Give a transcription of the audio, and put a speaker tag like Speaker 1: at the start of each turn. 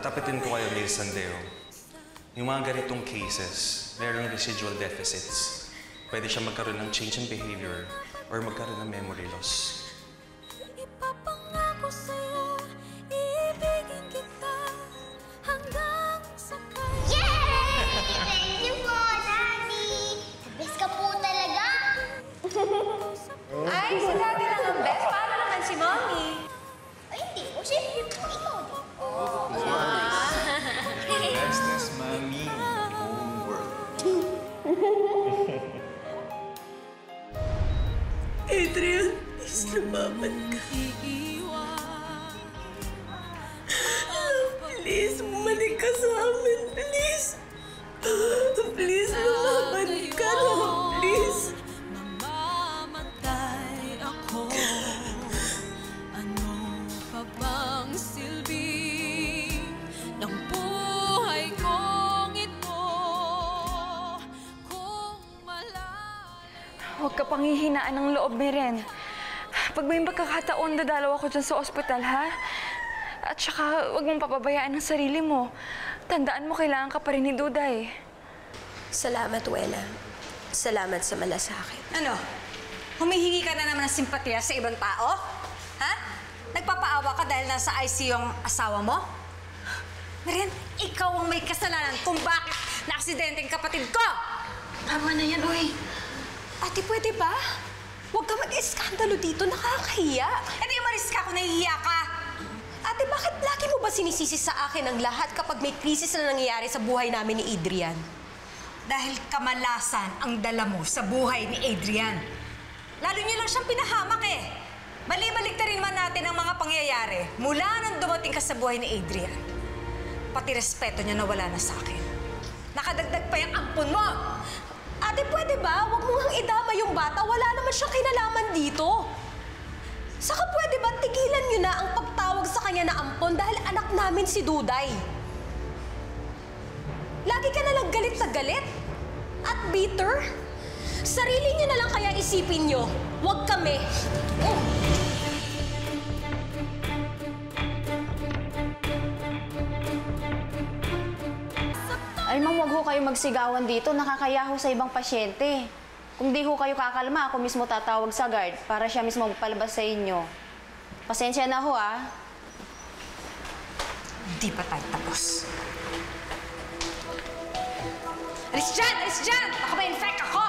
Speaker 1: Tatapatin ko kayo, Miss Sandeo. Yung mga ganitong cases, mayroong residual deficits. Pwede siya magkaroon ng change in behavior or magkaroon ng memory loss.
Speaker 2: Ipapangako sa'yo, iibigin kita hanggang sa kaya.
Speaker 3: Yay! Thank you po, Daddy! Best ka po talaga!
Speaker 4: Ay, si Daddy lang ang best. Paano naman si Mommy?
Speaker 3: Ay, hindi po. Siyempre po, ikaw.
Speaker 5: Bestest mommy in the whole world.
Speaker 2: Adrian, please lumaban ka. Please, bumalik ka sa amin. Please. Please, lumaban ka na. Please. Namamatay ako. Ano pa bang silbi ng buhay kong ito? Kung
Speaker 6: Huwag ka panghihinaan ng loob, Miren. Pag may pagkakataon, dadalaw ako dyan sa ospital, ha? At saka, huwag mong papabayaan ang sarili mo. Tandaan mo, kailangan ka pa rin ni Duday.
Speaker 4: Salamat, Wena. Salamat sa malasakit.
Speaker 7: Ano? Humihingi ka na naman ng simpatiya sa ibang tao? Ha? Nagpapaawa ka dahil nasa ICU ang asawa mo? Marin, ikaw ang may kasalanan kung bakit na-aksidente ang kapatid ko!
Speaker 4: Tama na yan, oy. Ate, pwede ba? Huwag ka mag-eskandalo dito. Nakakahiya.
Speaker 7: E di umaris ka kung nahihiya ka!
Speaker 4: Ate, bakit lagi mo ba sinisisi sa akin ang lahat kapag may krisis na nangyayari sa buhay namin ni Adrian?
Speaker 7: Dahil kamalasan ang dala mo sa buhay ni Adrian. Lalo niyo lang siyang pinahamak eh. Bali-baliktarin man natin ang mga pangyayari mula nang dumating ka sa buhay ni Adrian. Pati respeto niya nawala na sa akin. Nakadagdag pa yung ampon mo!
Speaker 4: Ate, pwede ba? Huwag mo ngang idama yung bata. Wala naman siyang kinalaman dito. Saka pwede ba tigilan niyo na ang pagtawag sa kanya na ampon dahil anak namin si Duday? Lagi ka na lang galit na galit? At bitter? Sarili niyo na lang kaya isipin niyo. Huwag kami.
Speaker 8: Ay, ma'am, huwag ho kayo magsigawan dito. Nakakaya ho sa ibang pasyente. Kung di ho kayo kakalma, ako mismo tatawag sa guard para siya mismo magpalabas sa inyo. Pasensya na ho, ah.
Speaker 7: Hindi pa tayo tapos. Alis dyan! Alis dyan! Baka ma-infect ako!